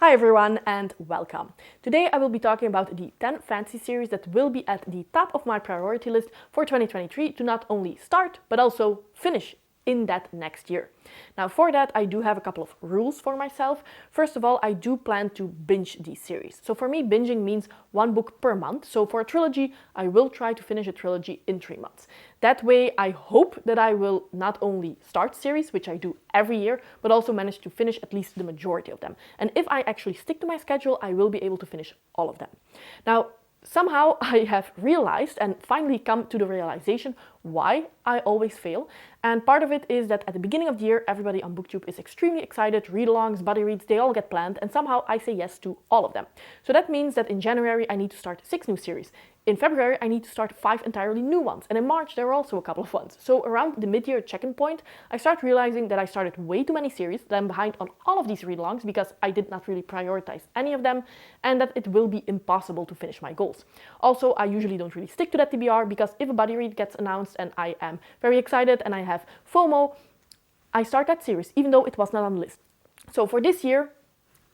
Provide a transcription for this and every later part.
Hi everyone and welcome. Today I will be talking about the 10 fantasy series that will be at the top of my priority list for 2023 to not only start but also finish in that next year. Now for that I do have a couple of rules for myself. First of all, I do plan to binge these series. So for me, binging means one book per month. So for a trilogy, I will try to finish a trilogy in 3 months. That way I hope that I will not only start series, which I do every year, but also manage to finish at least the majority of them. And if I actually stick to my schedule, I will be able to finish all of them. Now, somehow I have realized and finally come to the realization why I always fail. And part of it is that at the beginning of the year, everybody on BookTube is extremely excited, read-alongs, buddy reads, they all get planned, and somehow I say yes to all of them. So that means that in January I need to start 6 new series. In February I need to start 5 entirely new ones, and in March there are also a couple of ones. So around the mid-year check-in point, I start realizing that I started way too many series, that I'm behind on all of these read-alongs because I did not really prioritize any of them, and that it will be impossible to finish my goals. Also, I usually don't really stick to that TBR because if a buddy read gets announced and I am very excited and I have FOMO, I start that series even though it was not on the list. So for this year,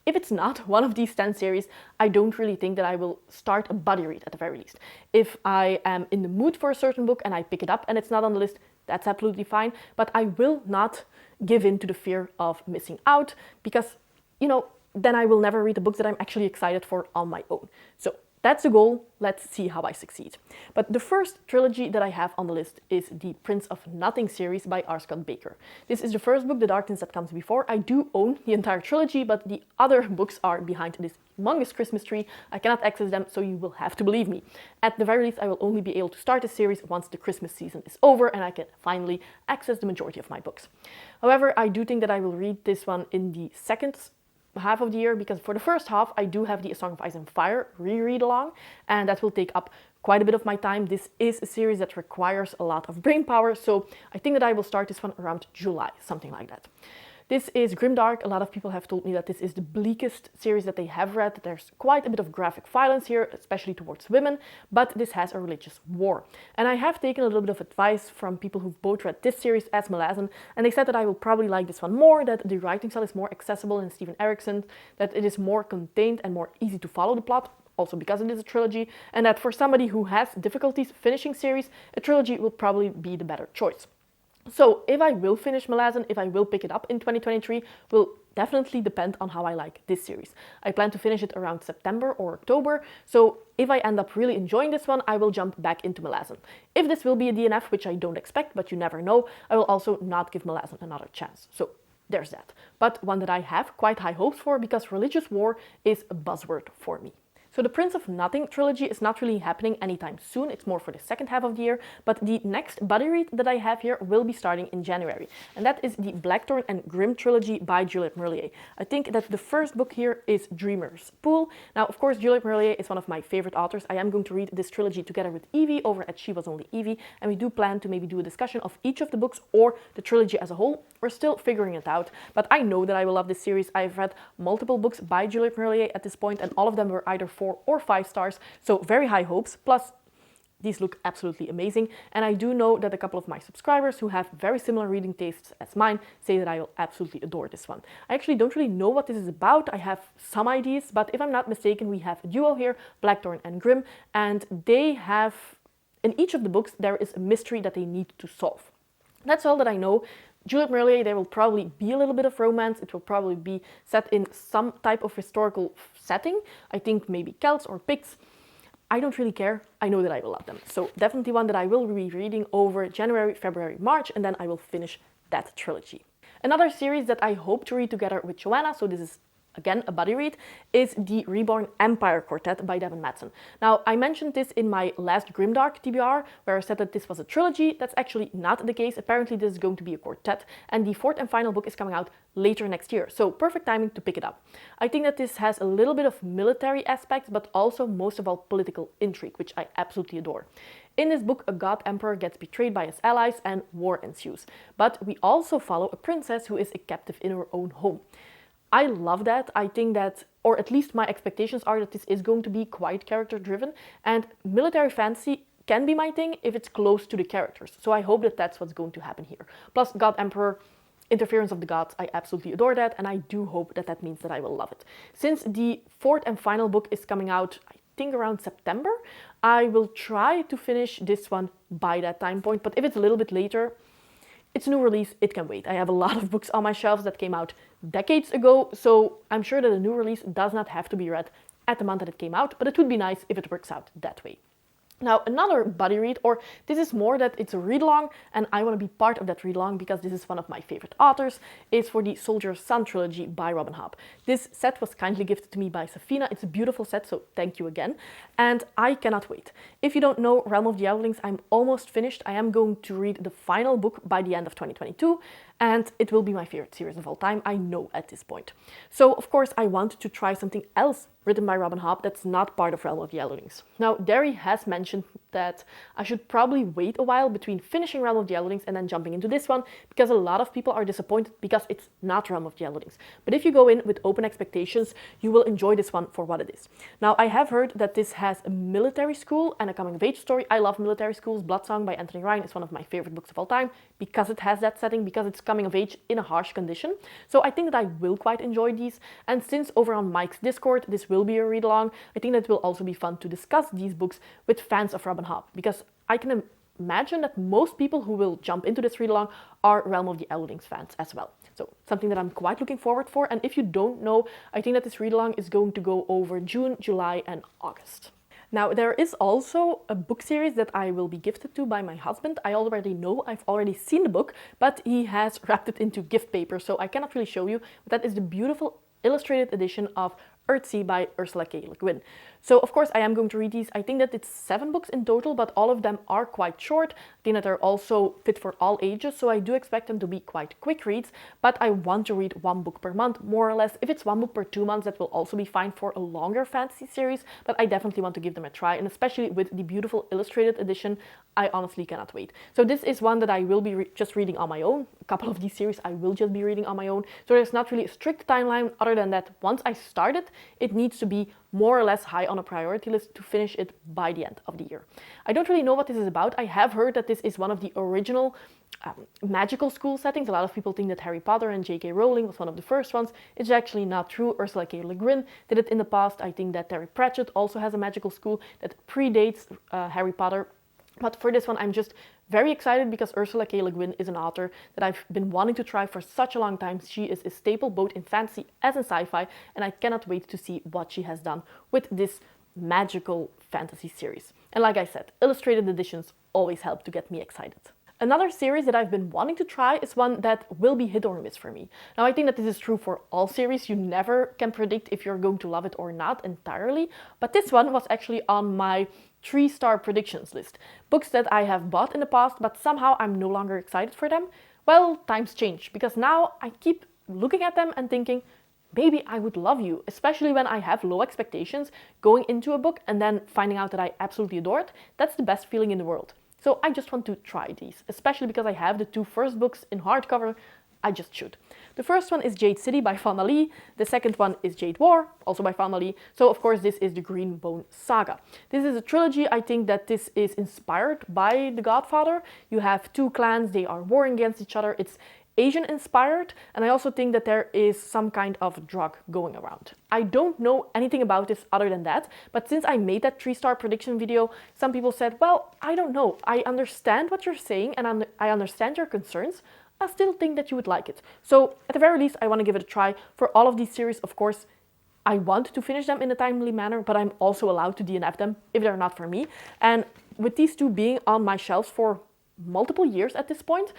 if it's not one of these 10 series, I don't really think that I will start a buddy read at the very least. If I am in the mood for a certain book and I pick it up and it's not on the list, that's absolutely fine. But I will not give in to the fear of missing out because, then I will never read the books that I'm actually excited for on my own. So that's the goal. Let's see how I succeed. But the first trilogy that I have on the list is the Prince of Nothing series by R. Scott Baker. This is the first book, The Darkness That Comes Before. I do own the entire trilogy, but the other books are behind this humongous Christmas tree. I cannot access them, so you will have to believe me. At the very least, I will only be able to start the series once the Christmas season is over and I can finally access the majority of my books. However, I do think that I will read this one in the second half of the year because for the first half I do have the A Song of Ice and Fire reread along, and that will take up quite a bit of my time. This is a series that requires a lot of brain power, so I think that I will start this one around July, something like that. This is grimdark. A lot of people have told me that this is the bleakest series that they have read. There's quite a bit of graphic violence here, especially towards women, but this has a religious war. And I have taken a little bit of advice from people who've both read this series as Malazan, and they said that I will probably like this one more, that the writing style is more accessible in Stephen Erickson, that it is more contained and more easy to follow the plot, also because it is a trilogy, and that for somebody who has difficulties finishing series, a trilogy will probably be the better choice. So if I will finish Malazan, if I will pick it up in 2023, will definitely depend on how I like this series. I plan to finish it around September or October, so if I end up really enjoying this one, I will jump back into Malazan. If this will be a DNF, which I don't expect, but you never know, I will also not give Malazan another chance. So there's that. But one that I have quite high hopes for because religious war is a buzzword for me. So the Prince of Nothing trilogy is not really happening anytime soon, it's more for the second half of the year, but the next buddy read that I have here will be starting in January, and that is the Blackthorn and Grim trilogy by Juliette Merlier. I think that the first book here is Dreamer's Pool. Now, of course, Juliette Merlier is one of my favorite authors. I am going to read this trilogy together with Evie over at She Was Only Evie, and we do plan to maybe do a discussion of each of the books or the trilogy as a whole. We're still figuring it out, but I know that I will love this series. I've read multiple books by Juliette Merlier at this point, and all of them were either 4 or 5 stars, so very high hopes. Plus, these look absolutely amazing, and I do know that a couple of my subscribers who have very similar reading tastes as mine say that I will absolutely adore this one. I actually don't really know what this is about. I have some ideas, but if I'm not mistaken, we have a duo here, Blackthorn and Grim, and they have, in each of the books, there is a mystery that they need to solve. That's all that I know. Juliette Merlier, there will probably be a little bit of romance. It will probably be set in some type of historical setting. I think maybe Celts or Picts. I don't really care. I know that I will love them. So definitely one that I will be reading over January, February, March, and then I will finish that trilogy. Another series that I hope to read together with Joanna, so this is again a buddy read, is the Reborn Empire Quartet by Devin Madsen. Now, I mentioned this in my last Grimdark TBR, where I said that this was a trilogy. That's actually not the case. Apparently this is going to be a quartet, and the 4th and final book is coming out later next year, so perfect timing to pick it up. I think that this has a little bit of military aspects, but also most of all political intrigue, which I absolutely adore. In this book, a god emperor gets betrayed by his allies and war ensues, but we also follow a princess who is a captive in her own home. I love that. I think that, or at least my expectations are that this is going to be quite character driven, and military fantasy can be my thing if it's close to the characters. So I hope that that's what's going to happen here. Plus, God Emperor Interference of the Gods, I absolutely adore that, and I do hope that that means that I will love it. Since the fourth and final book is coming out, I think around September, I will try to finish this one by that time point, but if it's a little bit later, it's a new release, it can wait. I have a lot of books on my shelves that came out decades ago, so I'm sure that a new release does not have to be read at the month that it came out, but it would be nice if it works out that way. Now, another buddy read, or this is more that it's a read-along, and I want to be part of that read-along because this is one of my favorite authors, is for the Soldier's Son trilogy by Robin Hobb. This set was kindly gifted to me by Safina. It's a beautiful set, so thank you again, and I cannot wait. If you don't know Realm of the Outlandings, I'm almost finished. I am going to read the final book by the end of 2022, and it will be my favorite series of all time, I know at this point. So, of course, I want to try something else written by Robin Hobb that's not part of Realm of the Outlandings. Now, Derry has mentioned that I should probably wait a while between finishing Realm of the Outlandings and then jumping into this one, because a lot of people are disappointed because it's not Realm of the Outlandings. But if you go in with open expectations, you will enjoy this one for what it is. Now, I have heard that this has a military school and a coming-of-age story. I love military schools. Bloodsong by Anthony Ryan is one of my favorite books of all time because it has that setting, because it's coming of age in a harsh condition. So I think that I will quite enjoy these. And since over on Mike's Discord, this will be a read-along, I think that it will also be fun to discuss these books with fans of Robin Hobb, because I can imagine that most people who will jump into this read-along are Realm of the Outlandings fans as well. So something that I'm quite looking forward for. And if you don't know, I think that this read-along is going to go over June, July, and August. Now, there is also a book series that I will be gifted to by my husband. I already know, I've already seen the book, but he has wrapped it into gift paper, so I cannot really show you. But that is the beautiful illustrated edition of Earthsea by Ursula K. Le Guin. So, of course, I am going to read these. I think that it's 7 books in total, but all of them are quite short. I think that they're also fit for all ages, so I do expect them to be quite quick reads, but I want to read 1 book per month, more or less. If it's 1 book per 2 months, that will also be fine for a longer fantasy series, but I definitely want to give them a try, and especially with the beautiful illustrated edition, I honestly cannot wait. So this is one that I will be just reading on my own. A couple of these series I will just be reading on my own, so there's not really a strict timeline other than that once I start it, it needs to be more or less high on a priority list to finish it by the end of the year. I don't really know what this is about. I have heard that this is one of the original magical school settings. A lot of people think that Harry Potter and J.K. Rowling was one of the first ones. It's actually not true. Ursula K. Le Guin did it in the past. I think that Terry Pratchett also has a magical school that predates Harry Potter. But for this one, I'm just very excited because Ursula K. Le Guin is an author that I've been wanting to try for such a long time. She is a staple both in fantasy as in sci-fi, and I cannot wait to see what she has done with this magical fantasy series. And like I said, illustrated editions always help to get me excited. Another series that I've been wanting to try is one that will be hit or miss for me. Now, I think that this is true for all series. You never can predict if you're going to love it or not entirely, but this one was actually on my 3-star predictions list. Books that I have bought in the past, but somehow I'm no longer excited for them. Well, times change, because now I keep looking at them and thinking, maybe I would love you, especially when I have low expectations going into a book and then finding out that I absolutely adore it. That's the best feeling in the world. So I just want to try these, especially because I have the 2 first books in hardcover. I just should. The first one is Jade City by Fauna Lee. The second one is Jade War, also by Fauna Lee. So of course this is the Green Bone Saga. This is a trilogy. I think that this is inspired by The Godfather. You have 2 clans, they are warring against each other. It's Asian inspired, and I also think that there is some kind of drug going around. I don't know anything about this other than that, but since I made that 3-star prediction video, some people said, well, I don't know, I understand what you're saying and I understand your concerns, I still think that you would like it. So at the very least, I want to give it a try. For all of these series, of course, I want to finish them in a timely manner, but I'm also allowed to DNF them if they're not for me. And with these 2 being on my shelves for multiple years at this point,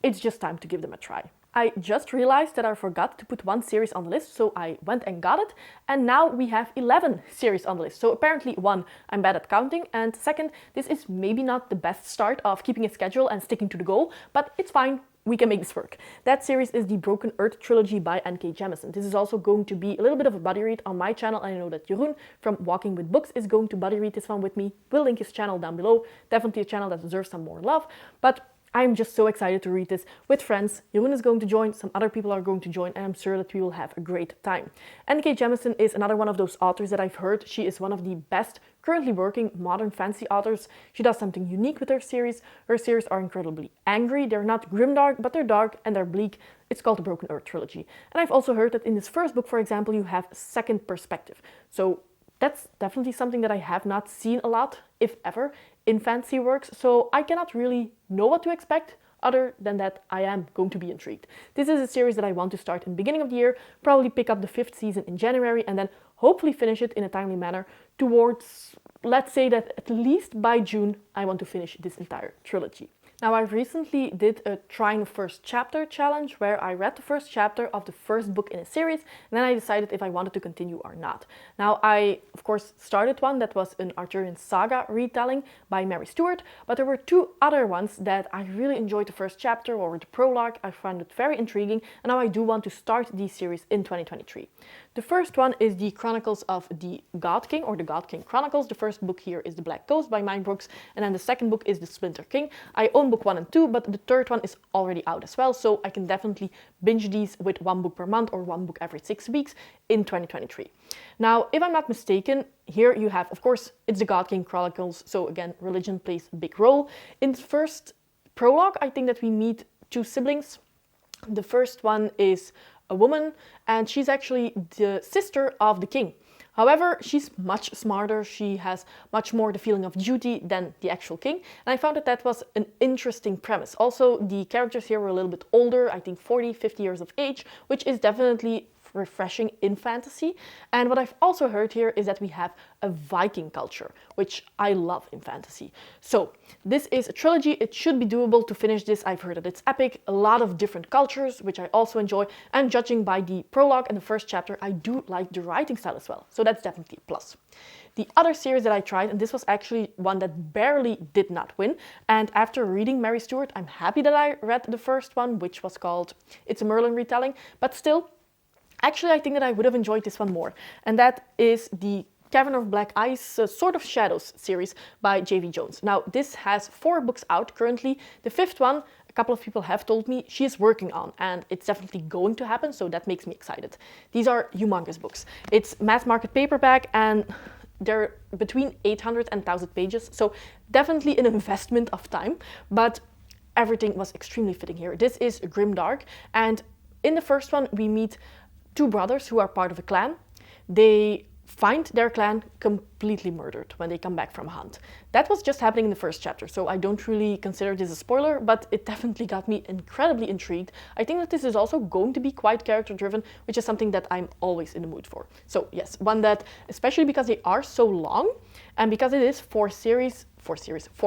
it's just time to give them a try. I just realized that I forgot to put 1 series on the list, so I went and got it, and now we have 11 series on the list. So apparently 1, I'm bad at counting, and 2nd, this is maybe not the best start of keeping a schedule and sticking to the goal, but it's fine. We can make this work. That series is the Broken Earth trilogy by N.K. Jemisin. This is also going to be a little bit of a buddy read on my channel. I know that Jeroen from Walking with Books is going to buddy read this one with me. We'll link his channel down below. Definitely a channel that deserves some more love. But I'm just so excited to read this with friends. Jeroen is going to join, some other people are going to join, and I'm sure that we will have a great time. N.K. Jemisin is another one of those authors that I've heard. She is one of the best currently working modern fantasy authors. She does something unique with her series. Her series are incredibly angry. They're not grimdark, but they're dark and they're bleak. It's called the Broken Earth Trilogy. And I've also heard that in this first book, for example, you have second perspective. So that's definitely something that I have not seen a lot, if ever, in fantasy works. So I cannot really know what to expect. Other than that, I am going to be intrigued. This is a series that I want to start in the beginning of the year, probably pick up the 5th season in January, and then hopefully finish it in a timely manner towards, let's say that at least by June, I want to finish this entire trilogy. Now, I recently did a trying first chapter challenge where I read the first chapter of the first book in a series, and then I decided if I wanted to continue or not. Now, I, of course, started one that was an Arthurian saga retelling by Mary Stewart, but there were 2 other ones that I really enjoyed the first chapter or the prologue. I found it very intriguing, and now I do want to start these series in 2023. The first one is the Chronicles of the God King, or the God King Chronicles. The first book here is The Black Ghost by Mindbrooks, and then the second book is The Splinter King. I own book 1 and 2, but the third one is already out as well, so I can definitely binge these with 1 book per month or 1 book every 6 weeks in 2023. Now, if I'm not mistaken, here you have, of course, it's the God King Chronicles, so again, religion plays a big role. In the first prologue, I think that we meet 2 siblings. The first one is a woman, and she's actually the sister of the king. However, she's much smarter, she has much more the feeling of duty than the actual king, and I found that that was an interesting premise. Also, the characters here were a little bit older, I think 40, 50 years of age, which is definitely refreshing in fantasy. And what I've also heard here is that we have a Viking culture, which I love in fantasy. So this is a trilogy. It should be doable to finish this. I've heard that it's epic, a lot of different cultures, which I also enjoy. And judging by the prologue and the first chapter, I do like the writing style as well. So that's definitely a plus. The other series that I tried, and this was actually one that barely did not win, and after reading Mary Stewart, I'm happy that I read the first one, which was called It's a Merlin retelling, but still, actually, I think that I would have enjoyed this one more, and that is the Cavern of Black Ice, Sword of Shadows series by J.V. Jones. Now, this has 4 books out currently. The 5th one, a couple of people have told me she is working on, and it's definitely going to happen, so that makes me excited. These are humongous books. It's mass market paperback, and they're between 800 and 1,000 pages, so definitely an investment of time, but everything was extremely fitting here. This is grimdark, and in the first one, we meet 2 brothers who are part of a clan. They find their clan completely murdered when they come back from a hunt. That was just happening in the first chapter, so I don't really consider this a spoiler, but it definitely got me incredibly intrigued. I think that this is also going to be quite character driven, which is something that I'm always in the mood for. So yes, one that, especially because they are so long, and because it is 4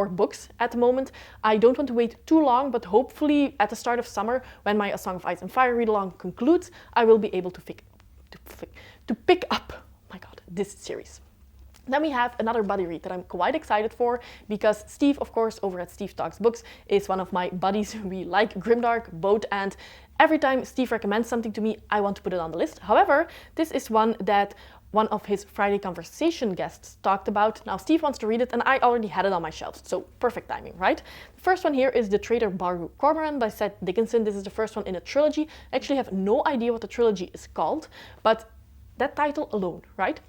books at the moment, I don't want to wait too long, but hopefully at the start of summer, when my A Song of Ice and Fire read-along concludes, I will be able to pick up, oh my god, this series. Then we have another buddy read that I'm quite excited for, because Steve, of course, over at Steve Talks Books, is one of my buddies. We like grimdark both, and every time Steve recommends something to me, I want to put it on the list. However, this is one that one of his Friday Conversation guests talked about. Now, Steve wants to read it, and I already had it on my shelves, so perfect timing, right? The first one here is The Traitor Baru Cormorant by Seth Dickinson. This is the first one in a trilogy. I actually have no idea what the trilogy is called, but that title alone, right?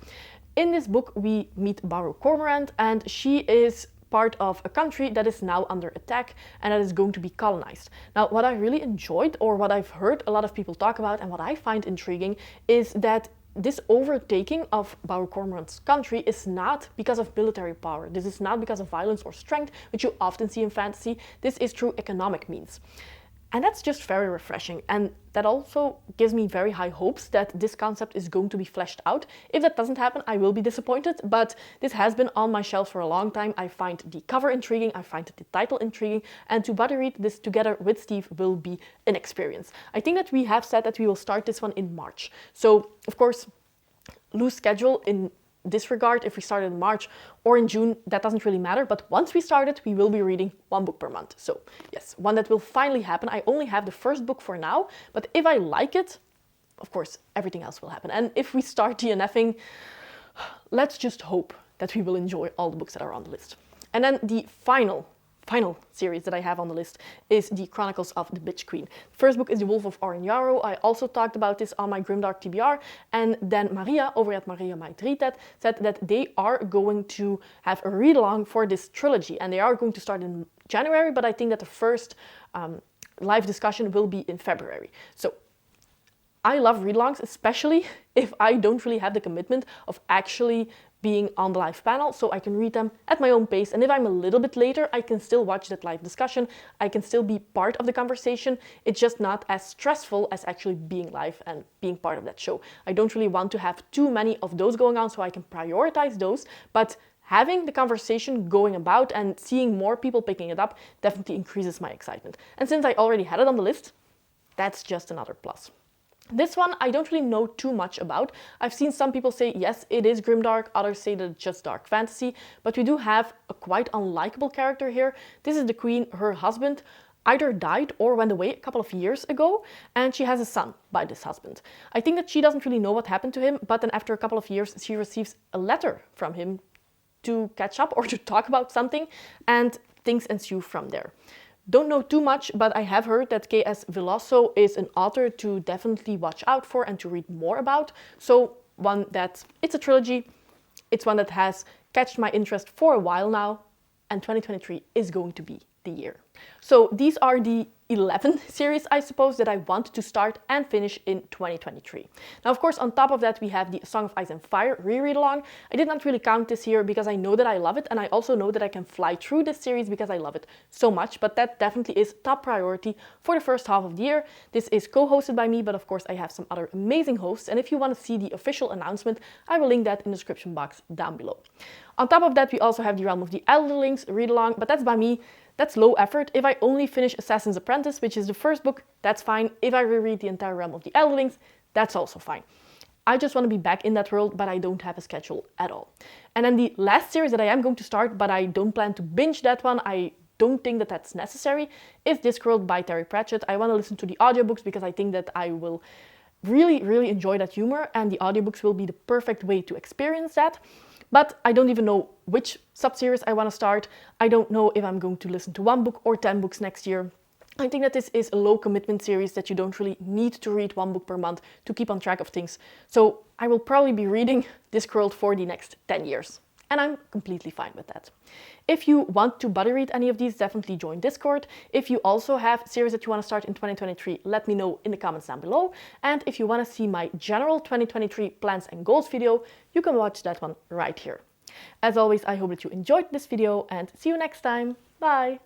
In this book, we meet Baru Cormorant, and she is part of a country that is now under attack and that is going to be colonized. Now, what I really enjoyed, or what I've heard a lot of people talk about, and what I find intriguing, is that this overtaking of Baru Cormorant's country is not because of military power. This is not because of violence or strength, which you often see in fantasy. This is through economic means. And that's just very refreshing. And that also gives me very high hopes that this concept is going to be fleshed out. If that doesn't happen, I will be disappointed, but this has been on my shelf for a long time. I find the cover intriguing, I find the title intriguing, and to buddy read this together with Steve will be an experience. I think that we have said that we will start this one in March. So, of course, loose schedule in this regard, if we started in March or in June, that doesn't really matter. But once we start it, we will be reading 1 book per month. So yes, one that will finally happen. I only have the first book for now, but if I like it, of course, everything else will happen. And if we start DNFing, let's just hope that we will enjoy all the books that are on the list. And then the final final series that I have on the list is the Chronicles of the Bitch Queen. The first book is The Wolf of Yarrow. I also talked about this on my Grimdark TBR, and then Maria over at Maria Might Read That said that they are going to have a read-along for this trilogy, and they are going to start in January, but I think that the first live discussion will be in February. So I love read-alongs, especially if I don't really have the commitment of actually being on the live panel, so I can read them at my own pace. And if I'm a little bit later, I can still watch that live discussion. I can still be part of the conversation. It's just not as stressful as actually being live and being part of that show. I don't really want to have too many of those going on, so I can prioritize those. But having the conversation going about and seeing more people picking it up definitely increases my excitement. And since I already had it on the list, that's just another plus. This one I don't really know too much about. I've seen some people say yes, it is grimdark, others say that it's just dark fantasy, but we do have a quite unlikable character here. This is the queen. Her husband either died or went away a couple of years ago, and she has a son by this husband. I think that she doesn't really know what happened to him, but then after a couple of years she receives a letter from him to catch up or to talk about something, and things ensue from there. Don't know too much, but I have heard that K.S. Veloso is an author to definitely watch out for and to read more about. So it's a trilogy, it's one that has catched my interest for a while now, and 2023 is going to be the year. So these are the 11 series, I suppose, that I want to start and finish in 2023. Now, of course, on top of that, we have the Song of Ice and Fire reread along. I did not really count this here because I know that I love it, and I also know that I can fly through this series because I love it so much, but that definitely is top priority for the first half of the year. This is co-hosted by me, but of course I have some other amazing hosts, and if you want to see the official announcement, I will link that in the description box down below. On top of that, we also have the Realm of the Elderlings read along, but that's by me. That's low effort. If I only finish Assassin's Apprentice, which is the first book, that's fine. If I reread the entire Realm of the Elderlings, that's also fine. I just want to be back in that world, but I don't have a schedule at all. And then the last series that I am going to start, but I don't plan to binge that one, I don't think that that's necessary, is Discworld by Terry Pratchett. I want to listen to the audiobooks because I think that I will really enjoy that humor, and the audiobooks will be the perfect way to experience that. But I don't even know which sub-series I want to start. I don't know if I'm going to listen to 1 book or 10 books next year. I think that this is a low commitment series that you don't really need to read 1 book per month to keep on track of things. So I will probably be reading Discworld for the next 10 years. And I'm completely fine with that. If you want to buddy read any of these, definitely join Discord. If you also have series that you want to start in 2023, let me know in the comments down below. And if you want to see my general 2023 plans and goals video, you can watch that one right here. As always, I hope that you enjoyed this video, and see you next time. Bye!